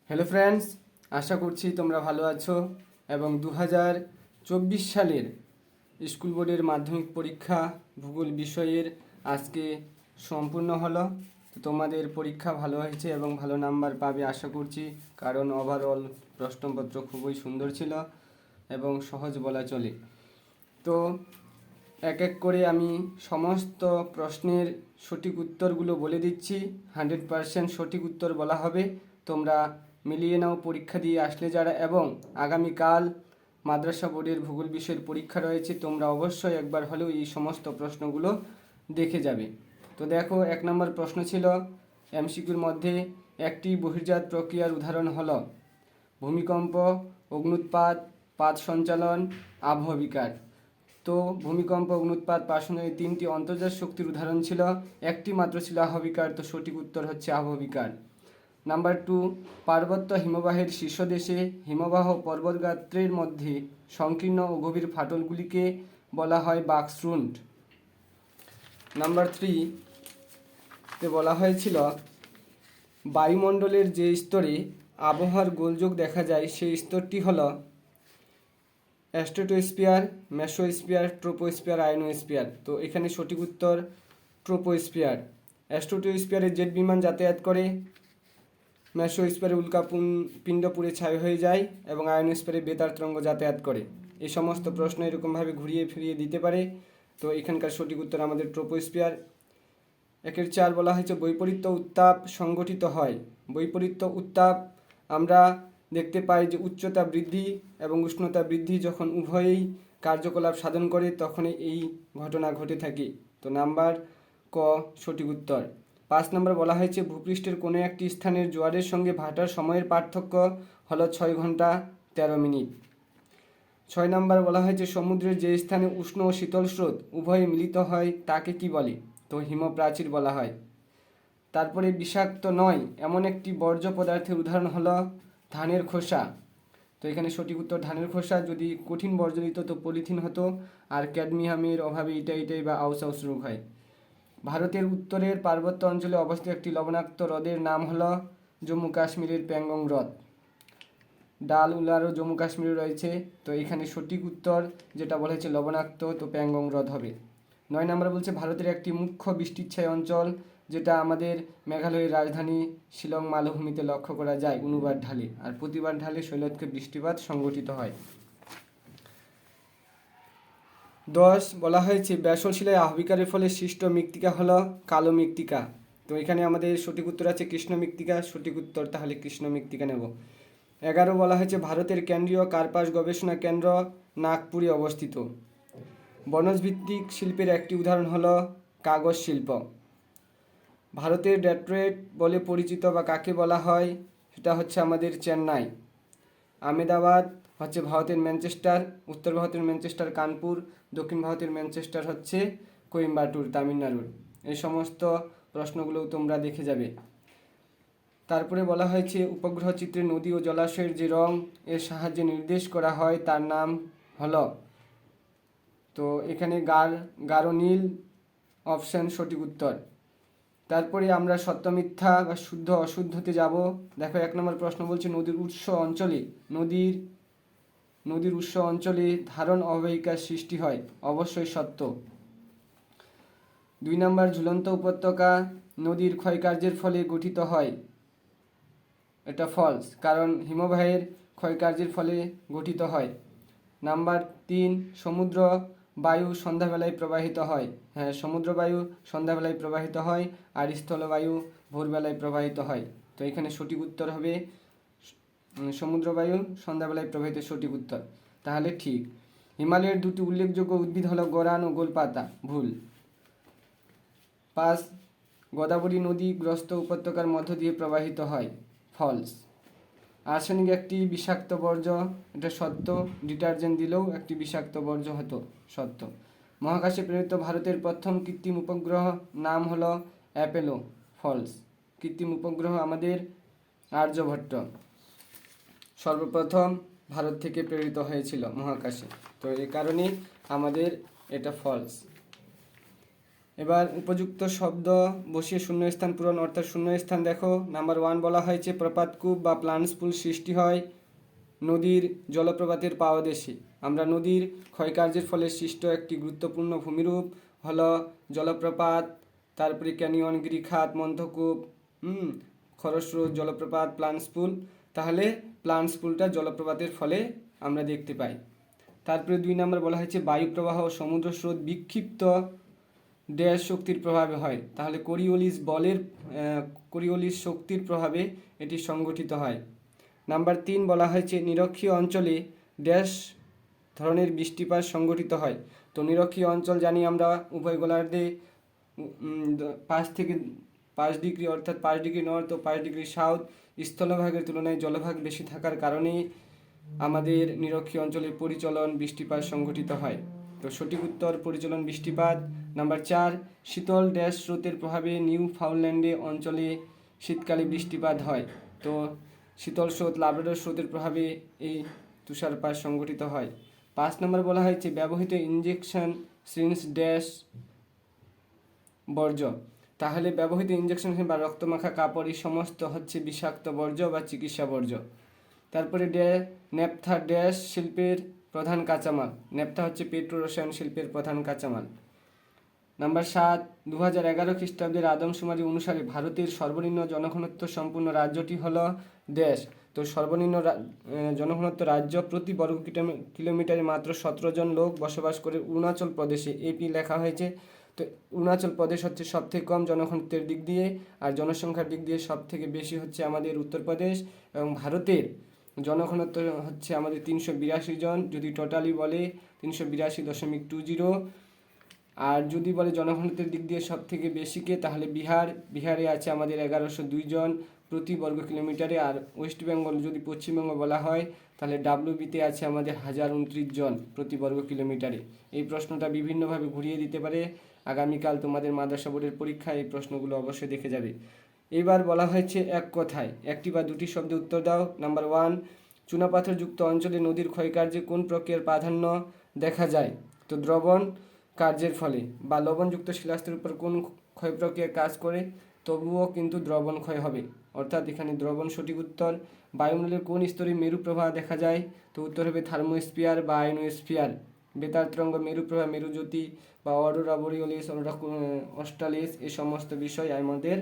Hello friends, আশা করছি তোমরা ভালো আছো এবং 2024 সালের স্কুল বোর্ডের মাধ্যমিক পরীক্ষা ভূগোল বিষয়ের আজকে সম্পূর্ণ হলো। তো তোমাদের পরীক্ষা ভালো হয়েছে এবং ভালো নাম্বার পাবে আশা করছি, কারণ ওভারঅল প্রশ্নপত্র খুবই সুন্দর ছিল এবং সহজ বলা চলে। তো এক এক করে আমি সমস্ত প্রশ্নের সঠিক উত্তরগুলো বলে দিচ্ছি। 100% সঠিক উত্তর বলা হবে। তোমরা মিলিয়ে নাও পরীক্ষা দিয়ে আসলে যারা, এবং আগামীকাল মাদ্রাসা বোর্ডের ভূগোল বিষয়ের পরীক্ষা রয়েছে, তোমরা অবশ্যই একবার হলেও এই সমস্ত প্রশ্নগুলো দেখে যাবে। তো দেখো, 1 নম্বর প্রশ্ন ছিল এমসিকিউর মধ্যে, একটি বহির্জাত প্রক্রিয়ার উদাহরণ হলো ভূমিকম্প, অগ্ন্যুৎপাত, পাত সঞ্চালন, আবহবিকার। তো ভূমিকম্প, অগ্ন্যুৎপাত, পাত সঞ্চালন, 3টি অন্তর্জাত শক্তির উদাহরণ ছিল, একটি মাত্র ছিল আবহবিকার। তো সঠিক উত্তর হচ্ছে আবহবিকার। নাম্বার 2, পার্বত্য হিমবাহের শীর্ষদেশে হিমবাহ পর্বতগাত্রের মধ্যে সংকীর্ণ ও গভীর ফাটলগুলিকে বলা হয় বাকস্রুন্ড। নাম্বার 3 তে বলা হয়েছিল বায়ুমণ্ডলের যে স্তরে আবহাওয়ার গোলযোগ দেখা যায় সেই স্তরটি হল স্ট্র্যাটোস্ফিয়ার, মেসোস্ফিয়ার, ট্রোপোস্ফিয়ার, আয়োনোস্ফিয়ার। তো এখানে সঠিক উত্তর ট্রোপোস্ফিয়ার। স্ট্র্যাটোস্ফিয়ারে জেট বিমান যাতায়াত করে, মেসোস্ফিয়ারে উল্কাপিণ্ড পুড়ে ছাই হয়ে যায় এবং আয়োনোস্ফিয়ারে বেতার তরঙ্গ যাতায়াত করে। এই সমস্ত প্রশ্ন এরকমভাবে ঘুরিয়ে ফিরিয়ে দিতে পারে। তো এখানকার সঠিক উত্তর আমাদের ট্রোপোস্ফিয়ার। 1-4 বলা হয়েছে বৈপরীত্য উত্তাপ সংগঠিত হয়। বৈপরীত্য উত্তাপ আমরা দেখতে পাই যে উচ্চতা বৃদ্ধি এবং উষ্ণতা বৃদ্ধি যখন উভয়েই কার্যকলাপ সাধন করে তখনই এই ঘটনা ঘটে থাকে। তো নাম্বার ক সঠিক উত্তর। 5 নম্বর বলা হয়েছে ভূপৃষ্ঠের কোনো একটি স্থানের জোয়ারের সঙ্গে ভাটার সময়ের পার্থক্য হলো 6 ঘন্টা 13 মিনিট। 6 নম্বর বলা হয়েছে সমুদ্রের যে স্থানে উষ্ণ ও শীতল স্রোত উভয়ে মিলিত হয় তাকে কি বলে? তো হিমপ্রাচীর বলা হয়। তারপরে বিষাক্ত নয় এমন একটি বর্জ্য পদার্থের উদাহরণ হলো ধানের খোসা। তো এখানে সঠিক উত্তর ধানের খোসা। যদি কঠিন বর্জ্য দিত তো পলিথিন হতো, আর ক্যাডমিয়ামের অভাবে এটাই বা আউস রোগ হয়। ভারতের উত্তরের পার্বত্য অঞ্চলে অবস্থিত একটি লবণাক্ত হ্রদের নাম হলো জম্মু কাশ্মীরের প্যাংগং হ্রদ। ডাল উলারও জম্মু কাশ্মীরে রয়েছে। তো এখানে সঠিক উত্তর যেটা বলা হয়েছে লবণাক্ত, তো প্যাংগং হ্রদ হবে। 9 নম্বর বলছে ভারতের একটি মুখ্য বৃষ্টিচ্ছায় অঞ্চল যেটা আমাদের মেঘালয়ের রাজধানী শিলং মালভূমিতে লক্ষ্য করা যায় অনুবার ঢালে, আর প্রতিবার ঢালে শৈলতকে বৃষ্টিপাত সংঘটিত হয়। 10 বলা হয়েছে ব্যাসল্ট শিলায় আহবিকারের ফলে সৃষ্ট মৃত্তিকা হলো কালো মৃত্তিকা। তো এখানে আমাদের সঠিক উত্তর আছে কৃষ্ণ মৃত্তিকা। সঠিক উত্তর তাহলে কৃষ্ণ মৃত্তিকা নেব। 11 বলা হয়েছে ভারতের কেন্দ্রীয় কার্পাস গবেষণা কেন্দ্র নাগপুরে অবস্থিত। বনজভিত্তিক শিল্পের একটি উদাহরণ হলো কাগজ শিল্প। ভারতের ডেট্রয়েট বলে পরিচিত বা কাকে বলা হয়? সেটা হচ্ছে আমাদের চেন্নাই। আহমেদাবাদ হচ্ছে ভারতের ম্যানচেস্টার। উত্তর ভারতের ম্যানচেস্টার কানপুর, দক্ষিণ ভারতের ম্যানচেস্টার হচ্ছে কোয়েম্বাটুর তামিলনাড়ুর। এই সমস্ত প্রশ্নগুলো তোমরা দেখে যাবে। তারপরে বলা হয়েছে উপগ্রহ চিত্রে নদী ও জলাশয়ের যে রং এর সাহায্যে নির্দেশ করা হয় তার নাম হলো, তো এখানে গাঢ় নীল অপশান সঠিক উত্তর। তারপরে আমরা সত্য মিথ্যা বা শুদ্ধ অশুদ্ধতে যাব। দেখো 1 নম্বর প্রশ্ন বলছে নদীর উৎস অঞ্চলে ধারণ অববাহিকার সৃষ্টি হয়, অবশ্যই সত্য। 2 নম্বর ঝুলন্ত উপত্যকা নদীর ক্ষয়কার্যের ফলে গঠিত হয়, এটা ফলস, কারণ হিমবাহের ক্ষয়কার্যের ফলে গঠিত হয়। নাম্বার 3 সমুদ্র বায়ু সন্ধ্যাবেলায় প্রবাহিত হয়। হ্যাঁ, সমুদ্র বায়ু সন্ধ্যাবেলায় প্রবাহিত হয়, আর স্থলবায়ু ভোরবেলায় প্রবাহিত হয়। তো এখানে সঠিক উত্তর হবে সমুদ্র বায়ু সন্ধ্যাবেলায় প্রবাহিত, সঠিক উত্তর। তাহলে ঠিক। হিমালয়ের 2টি উল্লেখযোগ্য উদ্ভিদ হলো গরান ও গোলপাতা, ভুল। 5 গোদাবরী নদী গ্রস্ত উপত্যকার মধ্য দিয়ে প্রবাহিত হয়, ফলস। আর্সেনিক একটি বিষাক্ত বর্জ্য, এটা সত্য। ডিটারজেন্ট দিলেও একটি বিষাক্ত বর্জ্য হতো, সত্য। মহাকাশে প্রেরিত ভারতের প্রথম কৃত্রিম উপগ্রহ নাম হলো অ্যাপোলো, ফলস। কৃত্রিম উপগ্রহ আমাদের আর্যভট্ট সর্বপ্রথম ভারত থেকে প্রেরিত হয়েছিল মহাকাশে, তো এই কারণে আমাদের এটা ফলস। এবার উপযুক্ত শব্দ বসিয়ে শূন্যস্থান পূরণ, অর্থাৎ শূন্যস্থান দেখো। নাম্বার 1 বলা হয়েছে প্রপাতকূপ বা প্লান্টস পুল সৃষ্টি হয় নদীর জলপ্রপাতের পাদদেশে। আমরা নদীর ক্ষয়কার্যের ফলে সৃষ্ট একটি গুরুত্বপূর্ণ ভূমিরূপ হলো জলপ্রপাত, তারপরে ক্যানিয়ন, গিরিখাত, মন্থকূপ, খরস্রোত, জলপ্রপাত, প্লান্টস পুল। তাহলে প্লান্টস পুলটা জলপ্রপাতের ফলে আমরা দেখতে পাই। তারপরে 2 নম্বর বলা হয়েছে বায়ু প্রবাহ ও সমুদ্র স্রোত বিক্ষিপ্ত ড্যাশ শক্তির প্রভাবে হয়। তাহলে কোরিওলিস শক্তির প্রভাবে এটি সংগঠিত হয়। নাম্বার 3 বলা হয়েছে নিরক্ষীয় অঞ্চলে ড্যাশ ধরনের বৃষ্টিপাত সংগঠিত হয়। তো নিরক্ষীয় অঞ্চল জানি আমরা উভয় গোলার্ধে 5 ডিগ্রি অর্থাৎ 5 ডিগ্রি নর্থ ও 5 ডিগ্রি সাউথ স্থলভাগের তুলনায় জলভাগ বেশি থাকার কারণে আমাদের নিরক্ষীয় অঞ্চলে পরিচলন বৃষ্টিপাত সংগঠিত হয়। তো সঠিক উত্তর পরিচলন বৃষ্টিপাত। নাম্বার 4 শীতল ড্যাশ স্রোতের প্রভাবে নিউ ফাউন্ডল্যান্ডে অঞ্চলে শীতকালে বৃষ্টিপাত হয়। তো শীতল স্রোত লাব্রাডর স্রোতের প্রভাবে এই তুষারপাত সংগঠিত হয়। 5 নম্বর বলা হয়েছে ব্যবহৃত ইঞ্জেকশন সিরিঞ্জ ড্যাশ বর্জ্য। তাহলে ব্যবহৃত ইঞ্জেকশন বা রক্তমাখা কাপড় এই সমস্ত হচ্ছে বিষাক্ত বর্জ্য বা চিকিৎসা বর্জ্য। তারপরে ন্যাপথা ড্যাশ শিল্পের প্রধান কাঁচামাল। ন্যাপথা হচ্ছে পেট্রো রসায়ন শিল্পের প্রধান কাঁচামাল। নাম্বার 7 2011 খ্রিস্টাব্দের আদমশুমারি অনুসারে ভারতের সর্বনিম্ন জনঘনত্ব সম্পূর্ণ রাজ্যটি হলো দেশ। তো সর্বনিম্ন জনঘনত্ব রাজ্য প্রতি বর্গ কিলোমিটারে মাত্র 17 জন লোক বসবাস করে অরুণাচল প্রদেশে, এপি লেখা হয়েছে। তো অরুণাচল প্রদেশ হচ্ছে সবথেকে কম জনঘনত্বের দিক দিয়ে, আর জনসংখ্যার দিক দিয়ে সবথেকে বেশি হচ্ছে আমাদের উত্তরপ্রদেশ। এবং ভারতের জনঘনত্ব হচ্ছে আমাদের 382 জন, যদি টোটালি বলে 382.20। আর যদি বলে জনঘনত্বের দিক দিয়ে সব থেকে বেশিকে, তাহলে বিহারে আছে আমাদের 1102 জন প্রতি বর্গ কিলোমিটারে। আর ওয়েস্ট বেঙ্গল যদি পশ্চিমবঙ্গ বলা হয় তাহলে ডাব্লিউবিতে আছে আমাদের 1029 জন প্রতি বর্গ কিলোমিটারে। এই প্রশ্নটা বিভিন্নভাবে ঘুরিয়ে দিতে পারে। আগামীকাল তোমাদের মাদ্রাসা বোর্ডের পরীক্ষায় এই প্রশ্নগুলো অবশ্যই দেখে যাবে। এইবার বলা হয়েছে এক কথায় একটি বা দুটি শব্দে উত্তর দাও। নাম্বার 1 চুনাপাথরযুক্ত অঞ্চলে নদীর ক্ষয়কার্যে কোন প্রক্রিয়ার প্রাধান্য দেখা যায়? তো দ্রবণ কার্যের ফলে। বা লবণযুক্ত শিলাস্তরের উপর কোন ক্ষয় প্রক্রিয়া কাজ করে? তবুও কিন্তু দ্রবণ ক্ষয় হবে, অর্থাৎ এখানে দ্রবণ সঠিক উত্তর। বায়ুমণ্ডলের কোন স্তরে মেরু প্রবাহ দেখা যায়? তো উত্তর হবে থার্মোস্ফিয়ার বা আয়নোস্ফিয়ার। বেতার তরঙ্গ, মেরু প্রবাহ, মেরুজ্যোতি বা অরোরা বোরিয়ালিস, অরোরা অস্ট্রালিস, এই সমস্ত বিষয় আমাদের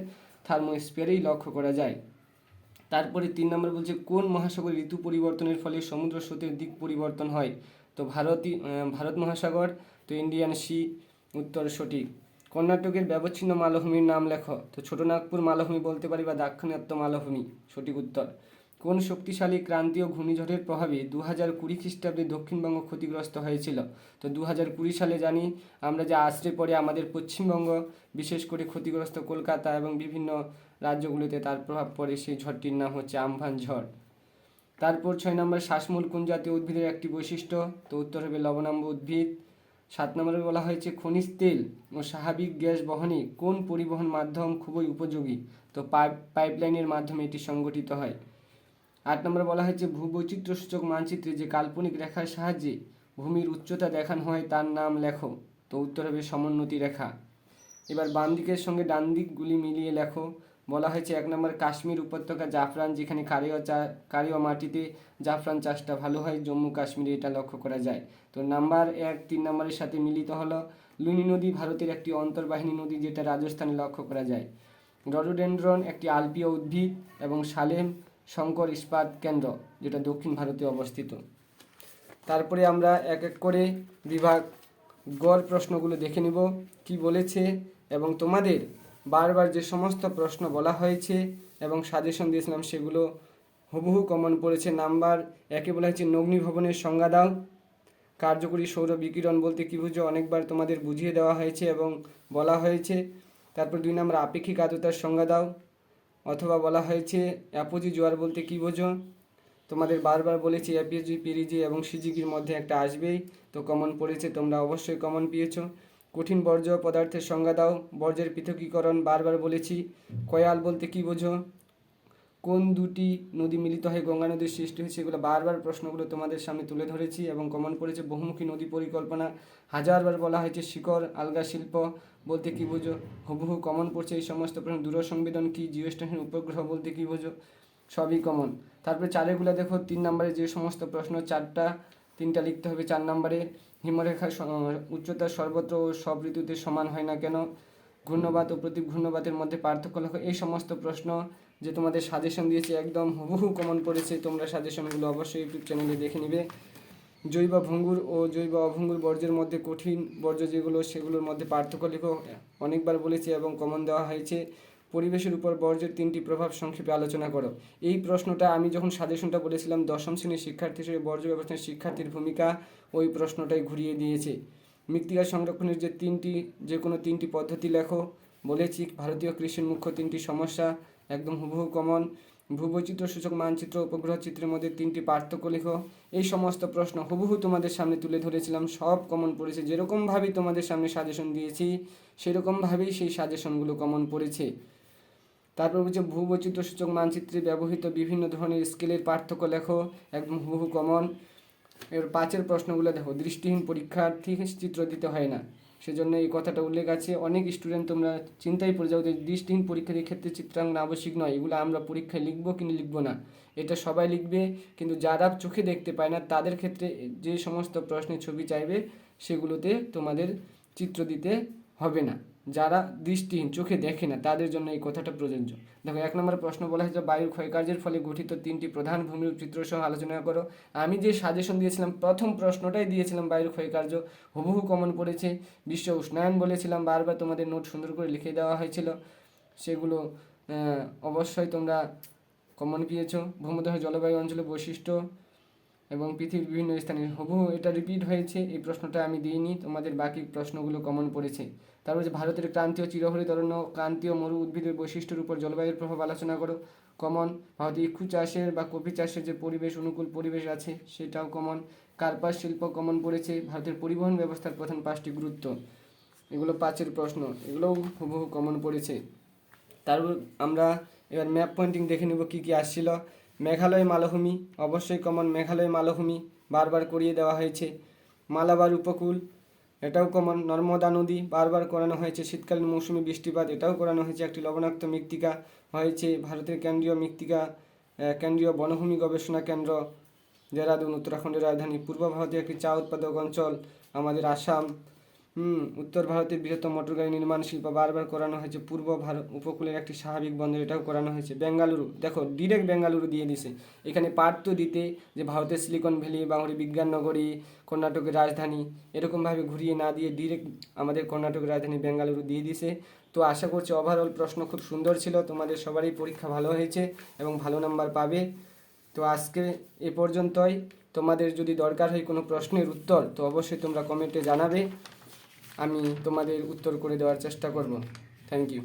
থার্মোস্ফিয়ারেই লক্ষ্য করা যায়। তারপরে 3 নম্বর বলছে কোন মহাসাগরে ঋতু পরিবর্তনের ফলে সমুদ্র স্রোতের দিক পরিবর্তন হয়? তো ভারত মহাসাগর, তো ইন্ডিয়ান সি উত্তর সঠিক। কর্ণাটকের ব্যবচ্ছিন্ন মালভূমির নাম লেখো। তো ছোটনাগপুর মালভূমি বলতে পারি বা দাক্ষিণাত্য মালভূমি, সঠিক উত্তর। কোন শক্তিশালী ক্রান্তীয় ঘূর্ণিঝড়ের প্রভাবে 2020 খ্রিস্টাব্দে দক্ষিণবঙ্গ ক্ষতিগ্রস্ত হয়েছিল? তো 2020 সালে জানি আমরা যে আছড়ে পড়ে আমাদের পশ্চিমবঙ্গ, বিশেষ করে ক্ষতিগ্রস্ত কলকাতা এবং বিভিন্ন রাজ্যগুলিতে তার প্রভাব পড়ে, সেই ঝড়টির নাম হচ্ছে আমফান ঝড়। তারপর 6 নম্বর শ্বাসমূল কোন জাতীয় উদ্ভিদের একটি বৈশিষ্ট্য? তো উত্তর হবে লবণাম্ব উদ্ভিদ। 7 নম্বরে বলা হয়েছে খনিজ তেল ও স্বাভাবিক গ্যাস বহনে কোন পরিবহন মাধ্যম খুবই উপযোগী? তো পাইপলাইনের মাধ্যমে এটি সংগঠিত হয়। 8 নম্বরে বলা হয়েছে ভূবৈচিত্র্যসূচক মানচিত্রে যে কাল্পনিক রেখার সাহায্যে ভূমির উচ্চতা দেখানো হয় তার নাম লেখো। তো উত্তর হবে সমোন্নতি রেখা। এবার বাম দিকের সঙ্গে ডান দিকগুলি মিলিয়ে লেখো। বলা হয়েছে 1 নম্বর কাশ্মীর উপত্যকা জাফরান, যেখানে কারিয়া মাটিতে জাফরান চাষটা ভালো হয়, জম্মু কাশ্মীরে এটা লক্ষ্য করা যায়। তো নাম্বার 1 3 নম্বরের সাথে মিলিত হলো। লুনি নদী ভারতের একটি অন্তর্বাহিনী নদী, যেটা রাজস্থানে লক্ষ্য করা যায়। রডোডেনড্রন একটি আলপীয় উদ্ভিদ। এবং সালেম শঙ্কর ইস্পাত কেন্দ্র, যেটা দক্ষিণ ভারতে অবস্থিত। তারপরে আমরা এক এক করে বিভাগ গড় প্রশ্নগুলো দেখে নিব কি বলেছে, এবং তোমাদের বারবার যে সমস্ত প্রশ্ন বলা হয়েছে এবং সাজেশন দিয়েছিলাম সেগুলো হুবহু কমন পড়েছে। নাম্বার 1 বলা হয়েছে নগ্নি ভবনের সংজ্ঞা দাও। কার্যকরী সৌর বিকিরণ বলতে কী বুঝো? অনেকবার তোমাদের বুঝিয়ে দেওয়া হয়েছে এবং বলা হয়েছে। তারপর 2 নম্বর আপেক্ষিক আর্দ্রতার সংজ্ঞা দাও। অথবা বলা হয়েছে অ্যাপোজি জোয়ার বলতে কী বোঝো? তোমাদের বারবার বলেছি অ্যাপিজি, পিরিজি এবং সিজিকির মধ্যে একটা আসবেই, তো কমন পড়েছে, তোমরা অবশ্যই কমন পেয়েছো। কঠিন বর্জ্য পদার্থের সংজ্ঞা দাও। বর্জ্যের পৃথকীকরণ বারবার বলেছি। কয়াল বলতে কী বোঝো? কোন দুটি নদী মিলিত হয়ে গঙ্গা নদীর সৃষ্টি হয়েছে, এগুলো বারবার প্রশ্নগুলো তোমাদের সামনে তুলে ধরেছি এবং কমন পড়েছে। বহুমুখী নদী পরিকল্পনা হাজারবার বলা হয়েছে। শিকড় আলগা শিল্প বলতে কী বোঝো, হুবহু কমন পড়ছে এই সমস্ত প্রশ্ন। দূরসংবেদন কি, জিওস্টেশন উপগ্রহ বলতে কী বোঝো, সবই কমন। তারপরে চারেগুলো দেখো 3 নম্বরে যে সমস্ত প্রশ্ন, 3টা লিখতে হবে 4 নম্বরে। হিমরেখার উচ্চতা সর্বত্র ও সব ঋতুতে সমান হয় না কেন, ঘূর্ণবাত ও প্রতি ঘূর্ণবাতের মধ্যে পার্থক্য লেখো। এই সমস্ত প্রশ্ন যে তোমাদের সাজেশন দিয়েছে একদম হুবহু কমন পড়েছে, তোমরা সাজেশনগুলো অবশ্যই ইউটিউব চ্যানেলে দেখে নিবে। জৈব ভঙ্গুর ও জৈব অভঙ্গুর বর্জ্যের মধ্যে কঠিন বর্জ্য যেগুলো সেগুলোর মধ্যে পার্থক্য লেখো, অনেকবার বলেছি এবং কমন দেওয়া হয়েছে। পরিবেশের উপর বর্জ্যের 3টি প্রভাব সংক্ষেপে আলোচনা করো। এই প্রশ্নটা আমি যখন সাজেশনটা বলেছিলাম দশম শ্রেণীর শিক্ষার্থী হিসেবে বর্জ্য ব্যবস্থায় শিক্ষার্থীর ভূমিকা, ওই প্রশ্নটাই ঘুরিয়ে দিয়েছে। মৃত্তিকা সংরক্ষণের যে কোনো তিনটি পদ্ধতি লেখো বলেছি। ভারতীয় কৃষির মুখ্য 3টি সমস্যা, একদম হুবহু কমন। ভূবৈচিত্র্য সূচক মানচিত্র উপগ্রহ চিত্রের মধ্যে 3টি পার্থক্য লেখো। এই সমস্ত প্রশ্ন হুবহু তোমাদের সামনে তুলে ধরেছিলাম, সব কমন পড়েছে। যেরকমভাবেই তোমাদের সামনে সাজেশন দিয়েছি সেরকমভাবেই সেই সাজেশনগুলো কমন পড়েছে। তারপর হচ্ছে ভূবৈচিত্র্য সূচক মানচিত্রে ব্যবহৃত বিভিন্ন ধরনের স্কেলের পার্থক্য লেখো, একদম হুবহু কমন। এবার 5 প্রশ্নগুলো দেখো, দৃষ্টিহীন পরীক্ষার্থী চিত্র দিতে হয় না, সেজন্য এই কথাটা উল্লেখ আছে। অনেক স্টুডেন্ট তোমরা চিন্তায় পড়ে যাও যে দৃষ্টিহীন পরীক্ষার ক্ষেত্রে চিত্রাঙ্কন আবশ্যিক নয়, এগুলো আমরা পরীক্ষায় লিখবো কি লিখবো না। এটা সবাই লিখবে, কিন্তু যারা চোখে দেখতে পায় না তাদের ক্ষেত্রে যে সমস্ত প্রশ্নের ছবি চাইবে সেগুলোতে তোমাদের চিত্র দিতে হবে না। যারা দৃষ্টিহীন চোখে দেখে না তাদের জন্য এই কথাটা প্রযোজ্য। দেখো 1 নম্বর প্রশ্ন বলা হয়েছে বায়ুর ক্ষয়কার্যের ফলে গঠিত 3টি প্রধান ভূমিরূপ চিত্র সহ আলোচনা করো। আমি যে সাজেশন দিয়েছিলাম প্রথম প্রশ্নটাই দিয়েছিলাম বায়ুর ক্ষয়কার্য, হুবহু কমন পড়েছে। বিশ্ব উষ্ণায়ন বলেছিলাম, বারবার তোমাদের নোট সুন্দর করে লিখে দেওয়া হয়েছিল, সেগুলো অবশ্যই তোমরা কমন পেয়েছো। ভূমধ্যসাগর জলবায়ু অঞ্চলের বৈশিষ্ট্য এবং পৃথিবীর বিভিন্ন স্থানে হুবহু এটা রিপিট হয়েছে, এই প্রশ্নটা আমি দিইনি, তোমাদের বাকি প্রশ্নগুলো কমন পড়েছে। তারপর যে ভারতের ক্রান্তীয় চিরহরিত অরণ্য ক্রান্তীয় মরু উদ্ভিদের বৈশিষ্ট্যের উপর জলবায়ুর প্রভাব আলোচনা করো, কমন। ভারতে ইক্ষু চাষের বা কফি চাষের যে পরিবেশ অনুকূল পরিবেশ আছে সেটাও কমন। কার্পাস শিল্প কমন পড়েছে। ভারতের পরিবহন ব্যবস্থার প্রধান 5টি গুরুত্ব, এগুলো 5 প্রশ্ন, এগুলোও হুবহু কমন পড়েছে। তারপর আমরা এবার ম্যাপ পয়েন্টিং দেখে নেব কী কী আসছিল। মেঘালয় মালভূমি অবশ্যই কমন, মেঘালয় মালভূমি বারবার করিয়ে দেওয়া হয়েছে। মালাবার উপকূল এটাও কমন। নর্মদা নদী বারবার করানো হয়েছে। শীতকালীন মৌসুমি বৃষ্টিপাত এটাও করানো হয়েছে। একটি লবণাক্ত মৃত্তিকা হয়েছে। ভারতের কেন্দ্রীয় বনভূমি গবেষণা কেন্দ্র দেহরাদুন, উত্তরাখণ্ডের রাজধানী। পূর্ব ভারতে একটি চা উৎপাদক অঞ্চল আমাদের আসাম। উত্তর ভারতের বৃহত্তম মোটরগাড়ি নির্মাণ শিল্প বারবার করানো হয়েছে। পূর্ব ভারত উপকূলের একটি স্বাভাবিক বন্দর এটাও করানো হয়েছে। বেঙ্গালুরু দেখো ডিরেক্ট বেঙ্গালুরু দিয়ে দিছে, এখানে পার্ট তো দিতে যে ভারতের সিলিকন ভ্যালি, বাঙুরি বিজ্ঞান নগরী, কর্ণাটকের রাজধানী, এরকমভাবে ঘুরিয়ে না দিয়ে ডিরেক্ট আমাদের কর্ণাটকের রাজধানী বেঙ্গালুরু দিয়ে দিছে। তো আশা করছি ওভারঅল প্রশ্ন খুব সুন্দর ছিল, তোমাদের সবারই পরীক্ষা ভালো হয়েছে এবং ভালো নাম্বার পাবে। তো আজকে এ পর্যন্তই। তোমাদের যদি দরকার হয় কোনো প্রশ্নের উত্তর তো অবশ্যই তোমরা কমেন্টে জানাবে, আমি তোমাদের উত্তর করে দেওয়ার চেষ্টা করব। Thank you.